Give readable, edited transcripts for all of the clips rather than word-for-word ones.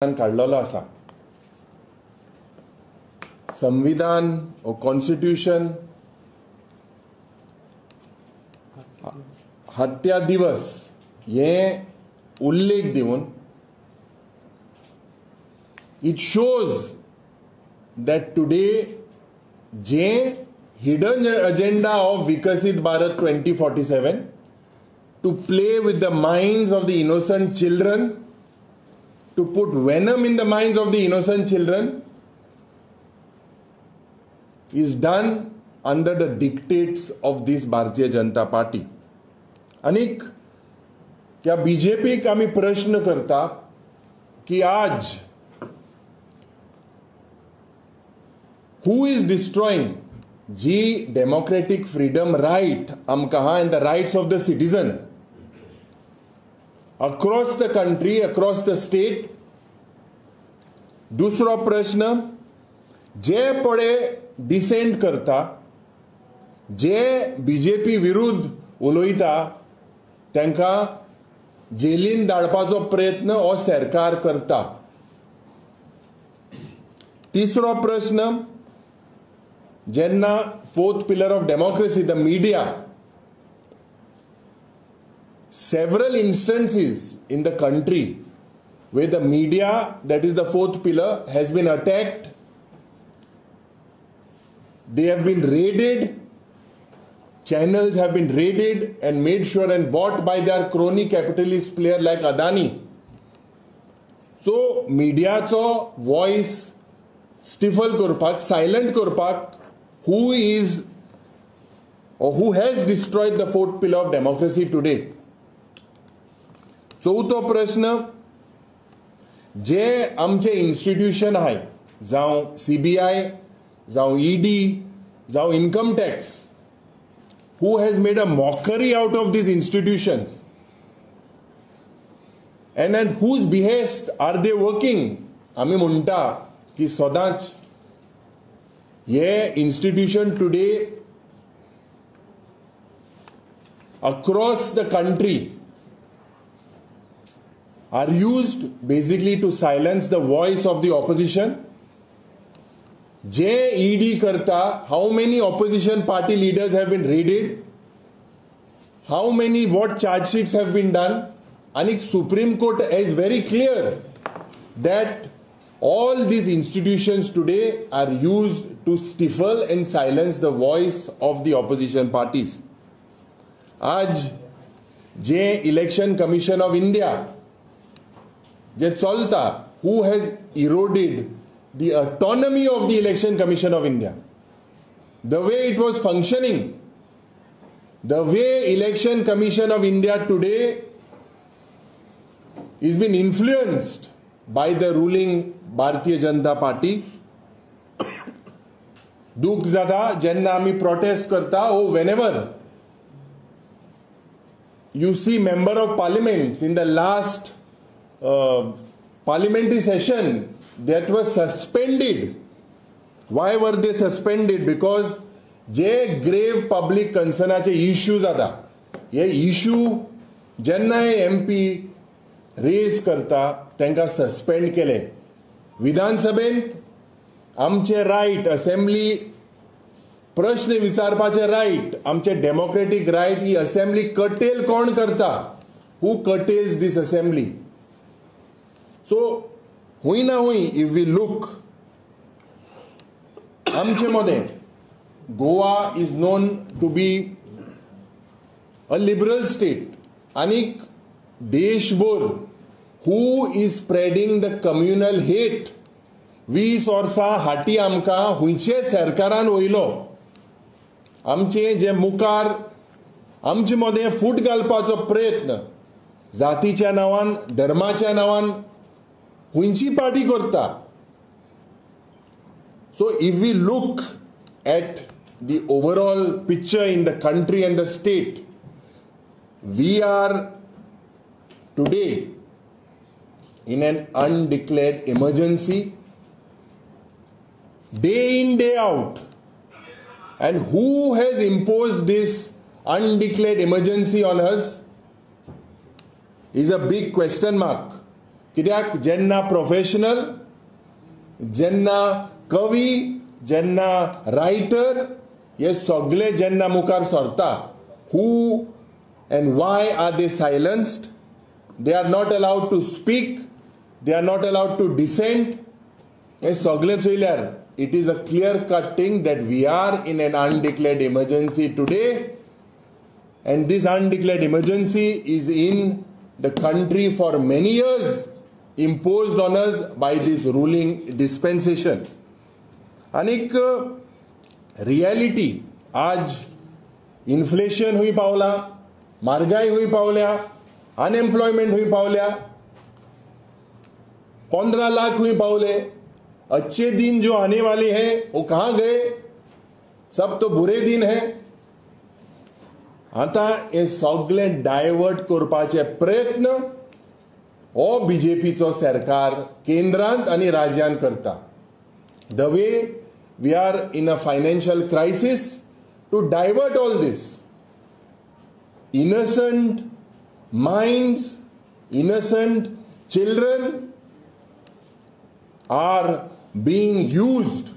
काढलेलो आसा. संविधान ओ कॉन्स्टिट्यूशन हत्या दिवस हे उल्लेख दिवन it shows that today जे hidden agenda of Vikasit Bharat 2047 to play with the minds of the innocent children, to put venom in the minds of the innocent children, is done under the dictates of this Bharatiya Janata Party. अनेक क्या BJP का आम्ही प्रश्न करता की आज who is destroying G democratic freedom right आमकां हा and the rights of the citizen across the country, across the state. दुसरो प्रश्न जे पळे डिसेंट करता, जे बीजेपी विरुद्ध उलयता त्यांका जेलीन धाडपाचो प्रयत्न हो सरकार करता. तिसरो प्रश्न जेन्ना fourth pillar of democracy the media, several instances in the country where the media, that is the fourth pillar, has been attacked. They have been raided, channels have been raided and made sure and bought by their crony capitalist player like Adani. So mediacho voice stifle करपाक, silent करपाक, who is or who has destroyed the fourth pillar of democracy today. चौथो प्रश्न जे आमचे institution आहाय, जावं CBI, जावं ED, जावं income tax, who has made a mockery out of these institutions and at whose behest are they working. आम्ही म्हणटा की सदांच हे institution today across the country are used basically to silence the voice of the opposition. जे ED करता, how many opposition party leaders have been raided, how many what charge sheets have been done, and Supreme Court is very clear that all these institutions today are used to stifle and silence the voice of the opposition parties. आज जे election commission of India जे चलता, who has eroded the autonomy of the Election Commission of India, the way it was functioning, the way Election Commission of India today is been influenced by the ruling Bharatiya Janata Party. दुख जाता जेन्ना आमी protest करता, oh whenever you see member of parliament in the last parliamentary session that was suspended. Why were they suspended? Because जे grave public concernaचे issues आता, हे issue जेन्ना MP raise करता त्यांका suspend केले. विधानसभेत आमचे राईट, असेंब्ली प्रश्न विचारपाचे राईट, आमचे डेमोक्रेटिक राईट, ही असेंब्ली कटेल कोण करता? Who curtails this assembly? So हुई ना हुई, if we look, आमचे मध्ये Goa is known to be a liberal state. आणि देशभर who is spreading the communal hate? 20 वर्सां हाटी आमकां हुंयचे सरकारान वयलो. आमचे जे मुखार आमचे मध्ये फूट घालपाचो प्रयत्न जातीच्या नांवान, धर्माच्या नांवान हुंयची पार्टी करता. So if we look at the overall picture in the country and the state, we are today in an undeclared emergency, day in, day out. And who has imposed this undeclared emergency on us is a big question mark. कित्याक जेन्ना professional, जेन्ना कवी, जेन्ना writer हे सगळे जेन्ना मुखार सरता, हू and why are they silenced? They are not allowed to speak, they are not allowed to dissent. हे सगळे चोयल्यार it is a clear cut thing that we are in an undeclared emergency today, and this undeclared emergency is in the country for many years, imposed on us by this ruling dispensation. अनेक reality आज inflation हुई पावला, म्हारगाई हुई पावल्या, unemployment हुई पावल्या, 15 लाख हुई पावले. अच्छे दिन जो आने वाले हैं वो कहाँ गए? सब तो बुरे दिन हैं. आता हे सगळे डायवर्ट करपाचे प्रयत्न हो बीजेपीचो सरकार केंद्रांत आणि राज्यांत करता. The way we are in a financial crisis, to divert all this, innocent minds, innocent children are being used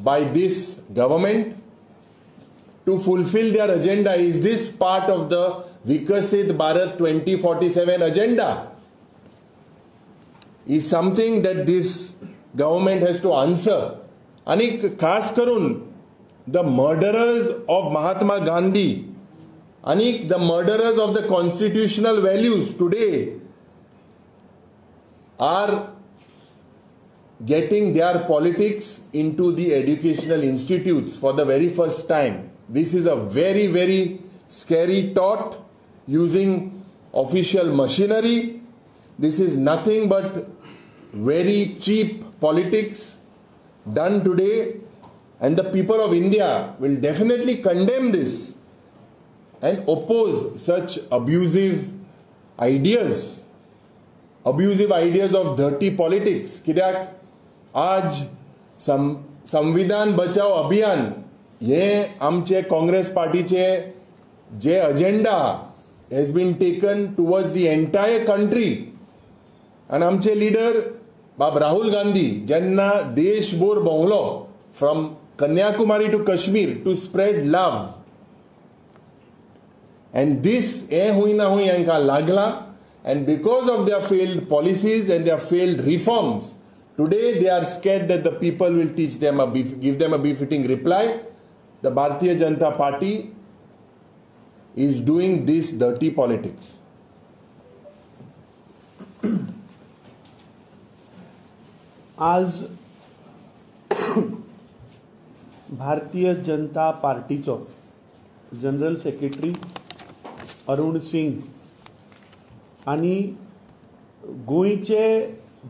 by this government to fulfill their agenda. Is this part of the Vikasit Bharat 2047 agenda? Is something that this government has to answer. आणि खास करून the murderers of Mahatma Gandhi, आणि the murderers of the constitutional values today are getting their politics into the educational institutes for the very first time. This is a very, very scary thought, using official machinery. This is nothing but very cheap politics done today, and the people of India will definitely condemn this and oppose such abusive ideas of dirty politics. कित्याक आज संविधान बचाव अभियान हे आमचे काँग्रेस पार्टीचे जे agenda has been taken towards the entire country, and आमचे लीडर बाब राहुल गांधी जेन्ना देशभर भोंवलो from Kanyakumari to Kashmir to spread love, and this huina hui yanka lagla, and because of their failed policies and their failed reforms, today they are scared that the people will give them a befitting reply. The Bharatiya Janata Party is doing this dirty politics. आज Bharatiya Janata पार्टीचो general secretary Arun Singh आणि गोयचे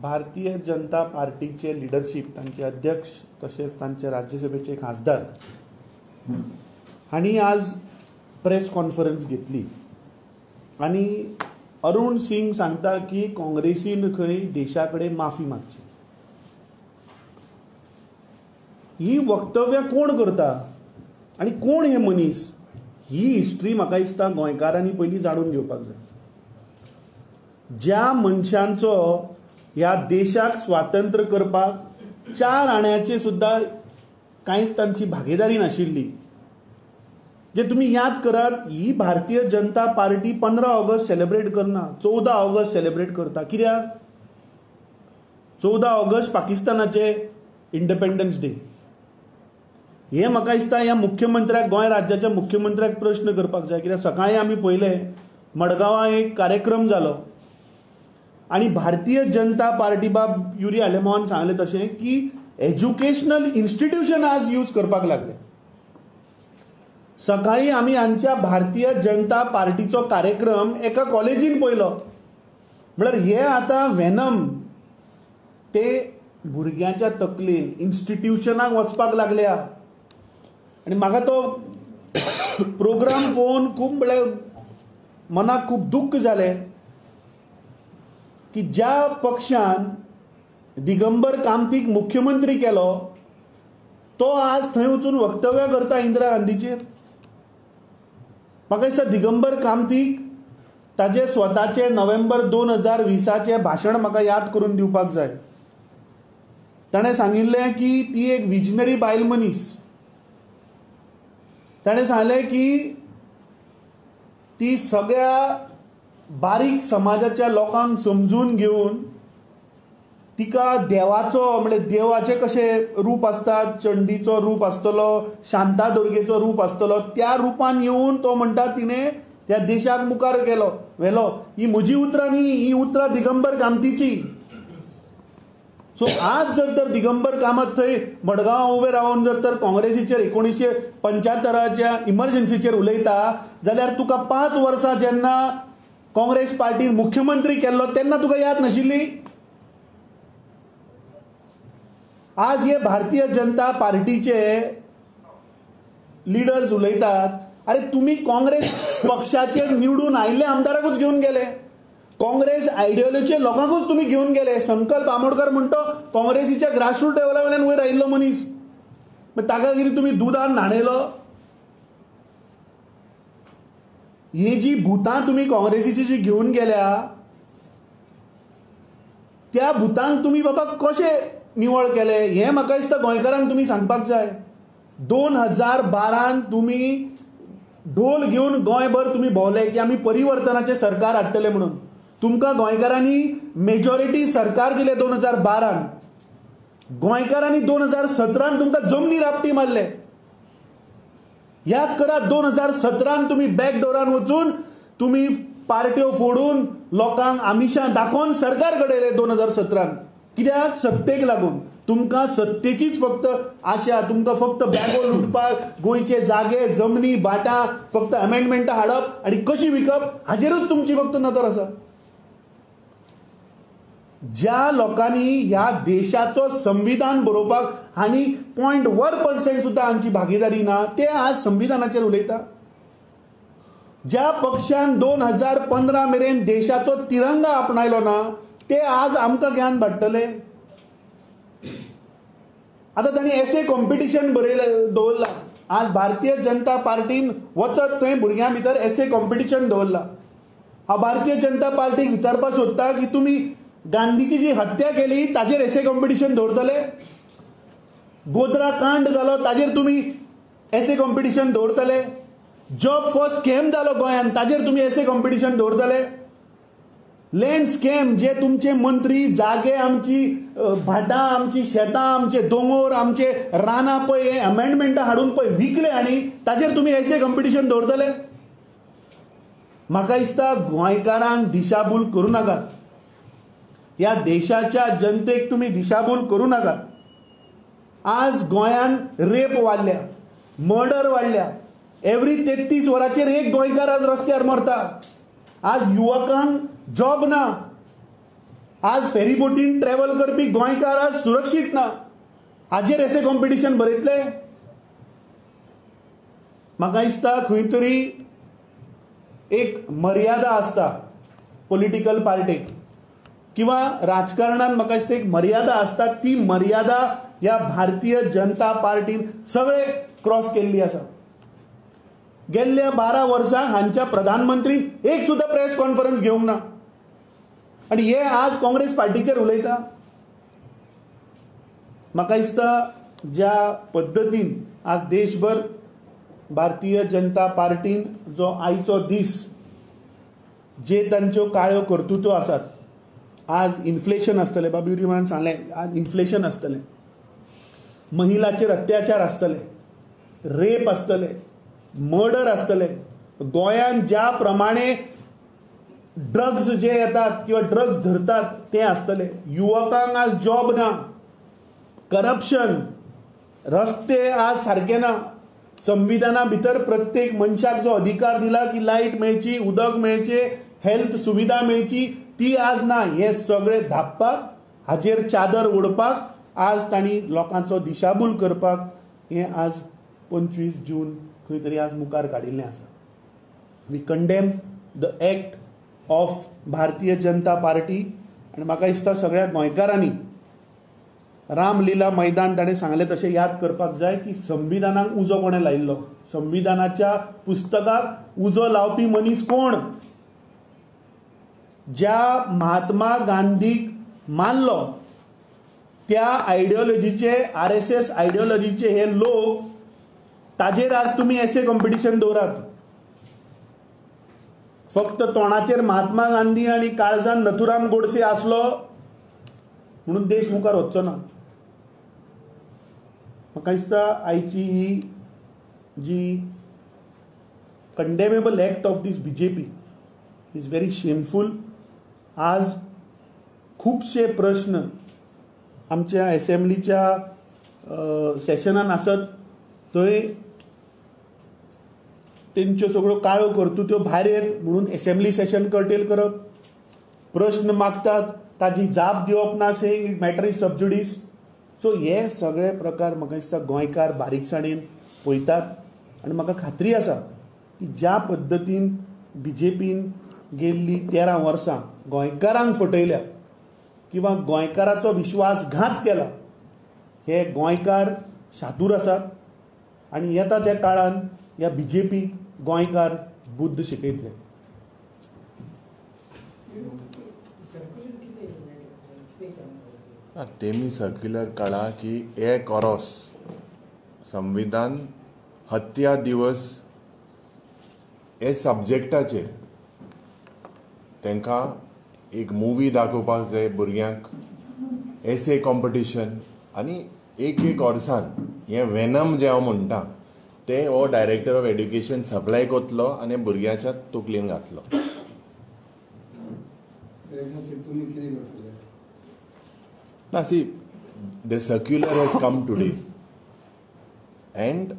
भारतीय जनता पार्टीचे leadership, तांचे अध्यक्ष तसेच तांचे राज्यसभेचे खासदार हांणी आज प्रेस कॉन्फरन्स घेतली आणि अरुण सिंग सांगता की काँग्रेसीन खंय देशा कडेन माफी मागची. ही वक्तव्यां कोण करता आणि कोण हे मनीस, ही हिस्ट्री म्हाका दिसता गोंयकारांनी पयलीं जाणून घेवपाक जाय. ज्या मनशांचो ह्या देशाक स्वातंत्र्य करपाक 4 आण्याचे सुद्धा कांयच तांची भागीदारी नाशिल्ली. जे तुम्ही याद करात, ही भारतीय जनता पार्टी 15 ऑगस्ट सेलिब्रेट करना, 14 ऑगस्ट सेलिब्रेट करता. कित्याक? 14 ऑगस्ट पाकिस्तानाचे इंडिपेंडन्स डे. हे म्हाका दिसता ह्या मुख्यमंत्र्याक, गोंय राज्याच्या मुख्यमंत्र्याक प्रश्न करपाक जाय. कित्याक सकाळीं आमी पळयलें मडगांवां एक कार्यक्रम जालो आणि भारतीय जनता पार्टी बाब युरी आलेमावान सांगलें तशें की एज्युकेशनल इन्स्टिट्यूशन आज यूज करपाक लागले. सकाळीं आमी आमच्या भारतीय जनता पार्टीचो कार्यक्रम एका कॉलेजीन पळयलो. म्हळ्यार हे आतां वेनम ते भुरग्यांच्या तकलेन इन्स्टिट्यूशनाक वचपाक लागल्या. आणि म्हाका तो प्रोग्राम पळोवन खूब म्हळ्यार मनाक खूब दुख्ख जालें की ज्या पक्षान दिगंबर कामतीक मुख्यमंत्री केलो तो आज थंय वचून वक्तव्य करता इंदिरा गांधीचेर. म्हाका दिसता दिगंबर कामतीक ताजे स्वताचे नोव्हेंबर 2020 भाशण म्हाका याद करून दिवपाक जाय. ताणें सांगिल्लें की ती एक विजनरी बायल मनीस. ताणें सांगलें की ती सगळ्या बारीक समाजाच्या लोकांक समजून घेवन तिका देवाचो म्हणजे देवाचे कशें रूप आसता, चंडीचो रूप आसतलो, शांतादुर्गेचो रूप आसतलो, त्या रुपान येवन तो म्हणटा तिणें ह्या देशाक मुखार व्हेलो. ही म्हजी उतरां न्ही, ही उतरां दिगंबर कामतीची. सो आज जर तर दिगंबर कामत थंय मडगांव उबे रावन जर तर काँग्रेसीचेर 1975च्या इमर्जन्सीचेर उलयता जाल्यार तुका 5 वर्सां जेन्ना काँग्रेस पार्टीन मुख्यमंत्री केल्लो तेन्ना तुका याद नाशिल्ली. आज हे भारतीय जनता पार्टीचे लिडर्स उलयतात, अरे तुम्ही काँग्रेस पक्षाचे निवडून आयिल्ले आमदाराकूच घेवन गेले, काँग्रेस आयडियोलॉजीचे लोकांकूच तुम्ही घेवन गेले. संकल्प आमोणकर म्हणतो काँग्रेसीच्या ग्रासरूट लेवलावयल्यान वयर आयिल्लो मनीस, ताका कितें तुम्ही दुदान न्हाणयलो. ही जी भुतां तुम्ही काँग्रेसीची जी घेवन गेल्या त्या भुतांक तुम्ही बाबा कशें निवळ केले हें म्हाका दिसता गोंयकारांक तुम्ही सांगपाक जाय. 2012 तुम्ही ढोल घेवन गोंयभर तुम्ही भोंवले की आमी परिवर्तनाचें सरकार हाडटले म्हणून. तुमकां गोंयकारांनी मेजॉरिटी सरकार दिले 2012. गोंयकारांनी 2017 तुमकां जमनी रापटी मारले. याद करा 2017 तुम्ही बॅकडोरान वचून तुम्ही पार्ट्यो फोडून लोकांक आमिशां दाखोवन सरकार घडयले 2017. कित्याक? सत्तेक लागून. तुमकां सत्तेचीच फक्त आशा, तुमकां फक्त बॅगो लुटपाक, गोंयचे जागे जमनी भाटां फक्त अमेंडमेंटां हाडप आनी कशी विकप हाजेरूच तुमची फक्त नदर आसा. ज्या लोकांनी ह्या देशाचो संविधान बरोवपाक हांणी 0.1% सुद्दां हांची भागीदारी ना ते आज संविधानाचेर उलयता. ज्या पक्षान 2015 मेरेन देशाचो तिरंगा आपणायलो ना ते आज आमकां ज्ञान धाडटले. आतां तांणी एसे कॉम्पिटिशन दवरला. आज भारतीय जनता पार्टीन वचत थंय भुरग्यां भितर एसे कॉम्पिटिशन दवरला. हांव भारतीय जनता पार्टीक विचारपाक सोदता की तुमी गांधीची जी हत्या केली ताजेर एसे कॉम्पिटिशन दवरतले? गोद्रा कांड जालो ताजेर तुमी एसे कॉम्पिटिशन दवरतले? जॉब फॉर स्कॅम जालो गोंयांत ताजेर तुमी एसे कॉम्पिटिशन दवरतले? लँड स्कॅम जे तुमचे मंत्री जागे आमची भाटां आमची शेतां आमचे दोंगर आमचे रानां पळय हे अमेंडमेंटां हाडून पळय विकले आनी ताजेर तुमी एसे कॉम्पिटिशन दवरतले? म्हाका दिसता गोंयकारांक दिशाभूल करूं नाकात. ह्या देशाच्या जनतेक तुम्ही दिशाभूल करूं नाकात. आज गोंयांत रेप वाडल्या, मर्डर वाडल्या. एवरी 33 वरांचेर एक गोंयकार आज रस्त्यार मरता. आज युवकांक जॉब ना. आज फेरीबोटीन ट्रॅव्हल करपी गोंयकार आज सुरक्षीत ना. हाजेर एसे कॉम्पिटिशन बरयतले? म्हाका दिसता खंय तरी एक मर्यादा आसता पॉलिटिकल पार्टीक किंवा राजकारणात म्हाका दिसता एक मर्यादा आसता. ती मर्यादा ह्या भारतीय जनता पार्टीन सगळे क्रॉस केल्ली आसा. गेल्ल्या 12 वर्सां हांच्या प्रधानमंत्रीन एक सुद्दां प्रेस कॉन्फरन्स घेवंक ना आनी हे आज काँग्रेस पार्टीचेर उलयता. म्हाका दिसता ज्या पद्दतीन आज देशभर भारतीय जनता पार्टीन जो आयचो दीस जे तांच्यो काळ्यो कर्तुत्व आसात. आज इन्फ्लेशन आसतलें, बाबी म्हणून सांगलें आज इन्फ्लेशन आसतलें, महिलाचेर अत्याचार आसतले, रेप आसतले, मर्डर आसतले. गोंयांत ज्या प्रमाणे ड्रग्स जे येतात किंवा ड्रग्स धरतात ते आसतले. युवकांक आज जॉब ना, करप्शन, रस्ते आज सारके ना. संविधाना भितर प्रत्येक मनशाक जो अधिकार दिला की लायट मेळची, उदक मेळचे, हेल्थ सुविधा मेळची ती आज ना. हे सगळे धापपाक हाजेर चादर ओडपाक आज तांणी लोकांचो दिशाभूल करपाक हे आज 25 जून खंय तरी आज मुखार काडिल्लें आसा. We condemn the act of Bharatiya Janata party आनी म्हाका दिसता सगळ्या गोंयकारांनी रामलीला मैदान ताणें सांगलें तशें याद करपाक जाय की संविधानाक उजो कोणें लायिल्लो, संविधानाच्या पुस्तकाक उजो लावपी मनीस कोण. ज्या महात्मा गांधीक मानलो त्या आयडियोलॉजीचे RSS आयडियोलॉजीचे हे लोक ताजेर आज तुम्ही एसे कॉम्पिटिशन दवरात. फक्त तोंडाचेर महात्मा गांधी आणि काळजान नथुराम गोडसे आसलो म्हणून देश मुखार वचचो ना. म्हाका दिसता आयची ही जी condemnable act of this BJP is very shameful. आज खूबशे प्रश्न आमच्या असेंब्लीच्या सेशनान आसत थंय तेंच्यो सगळ्यो काळ्यो कर्तुत्यो भायर येत म्हणून असेंब्ली सेशन कर्टेल करप. प्रश्न मागतात ताजी जाप दिवप ना, saying it matter is sub जुडिस. So हे सगळे प्रकार म्हाका दिसता गोंयकार बारीकसाणेन पळयतात आनी म्हाका खात्री आसा की ज्या पद्दतीन BJPन गेल्ली 13 वर्सां गोंयकारांक फटयल्या किंवा गोंयकाराचो विश्वासघात केला, हे गोंयकार शादूर आसात आनी येता त्या काळान ह्या BJPक गोंयकार बुद्ध शिकयतले. तेमी सर्क्युलर कळा की हे कोरोस संविधान हत्या दिवस हे सब्जेक्टाचेर तांकां एक मुवी दाखोवपाक जाय भुरग्यांक, एसे कॉम्पिटिशन आनी एक वर्सान हे वेनम जे हांव म्हणटा ते हो डायरेक्टर ऑफ एड्युकेशन सप्लाय करतलो आनी भुरग्याच्या तकलेन घातलो. Now see, the circular has come today and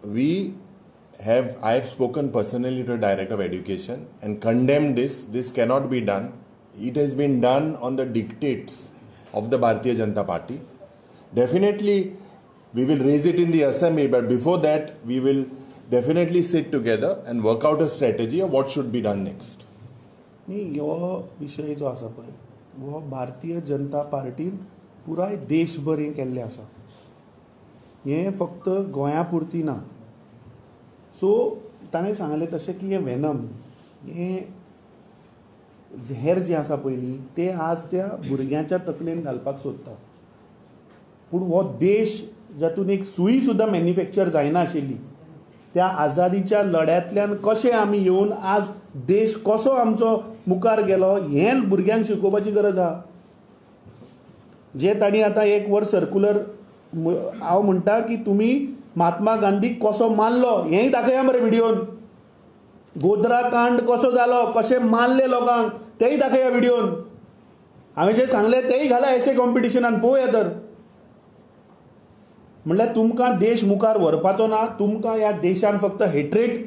I have spoken personally to the Director of Education and condemned this. This cannot be done. It has been done on the dictates of the Bharatiya Janata Party. Definitely we will raise it in the assembly, but before that we will definitely sit together and work out a strategy of what should be done next. हो विशय जो आसा पळय हो भारतीय जनता पार्टीन पुराय देशभर हें केल्लें आसा. हें फक्त गोंया पुरती ना. सो ताणें सांगलें तशें की हें वेनम हें झेर जें आसा पयलीं तें आज त्या भुरग्याच्या तकलेन घालपाक सोदता. पूण हो देश जातून एक सुई सुद्दां मॅन्युफॅक्चर जायना आशिल्ली, त्या आझादीच्या लढ्यांतल्यान कशें आमी येवन आज देश कसो आमचो मुखार गेलो हें भुरग्यांक शिकोवपाची गरज आहा. जे ताणी आतां एक वर सर्क्युलर हांव म्हणटा की तुमी महात्मा गांधीक कसो मारलो हेंय दाखया मरे व्हिडिओन. गोधरा कांड कसो जालो, कशें मारले लोकांक तेंय दाखया व्हिडिओन. हांवें जें सांगलें तेंय घाला एसे कॉम्पिटिशनान पळोवया तर. म्हणल्यार तुमकां देश मुखार व्हरपाचो ना, तुमकां ह्या देशान फक्त हेट्रेट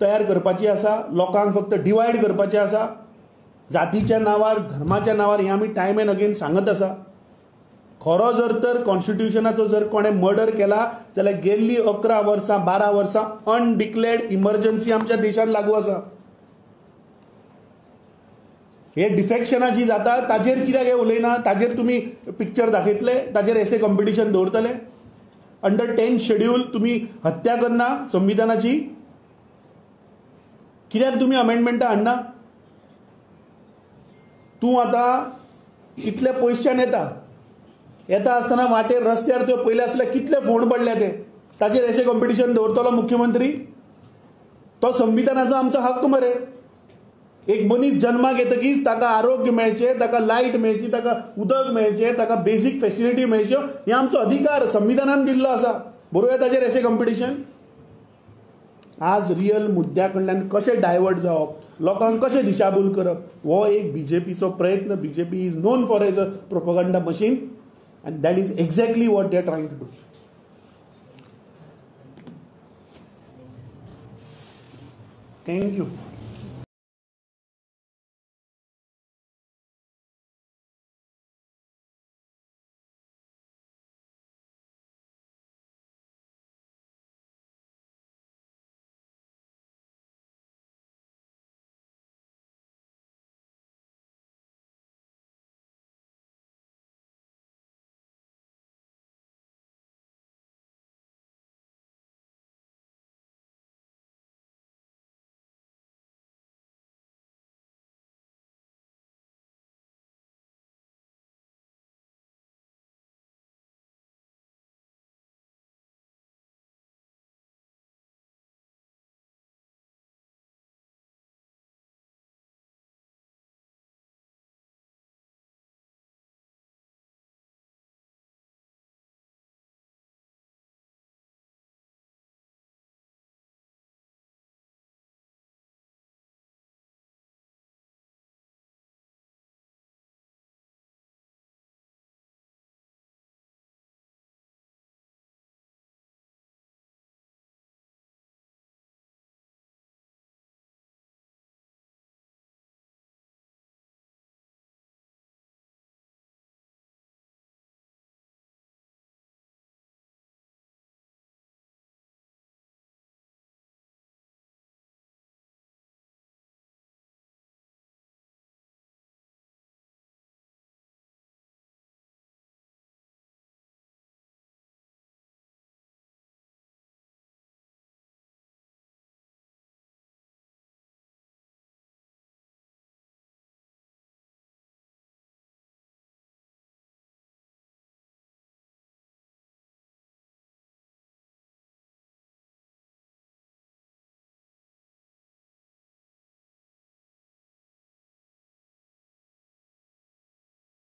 तयार करपाची आसा, लोकांक फक्त डिवायड करपाचें आसा. जातीच्या नांवार धर्माच्या नांवार हें आमी टायम एंड अगेन सांगत आसा. खरो जर तर कॉन्स्टिट्युशनाचो जर कोणें मर्डर केला जाल्यार गेल्ली 11 वर्सां 12 वर्सां अनडिक्लेर्ड इमर्जन्सी आमच्या देशान लागू आसा. हे डिफेक्शनां जी जाता ताजेर कित्याक हे उलयना, ताजेर तुमी पिक्चर दाखयतले, ताजेर एसे कॉम्पिटिशन दवरतले. अंडर 10 शेड्यूल तुमी हत्या करना संविधानाची, कित्याक तुमी अमेंडमेंटां हाडना. तूं आतां इतले पयसच्यान येता आसतना वाटेर रस्त्यार त्यो पयले आसल्यार कितले फोंड पडले ते, ताजेर एसे कॉम्पिटिशन दवरतलो मुख्यमंत्री. तो संविधानाचो आमचो हक्क मरे. एक मनीस जन्माक येतकीच ताका आरोग्य मेळचें, ताका लायट मेळची, ताका उदक मेळचें, ताका बेसीक फॅसिलिटी मेळच्यो, हे आमचो अधिकार संविधानान दिल्लो आसा. बरोबर ताजेर एसे कॉम्पिटिशन. आज रियल मुद्द्या कडल्यान कशें डायवर्ट जावप, लोकांक कशें दिशाभूल करप, हो एक BJPचो प्रयत्न. BJP is non for as a propaganda machine and that is exactly what they are trying to do. Thank you.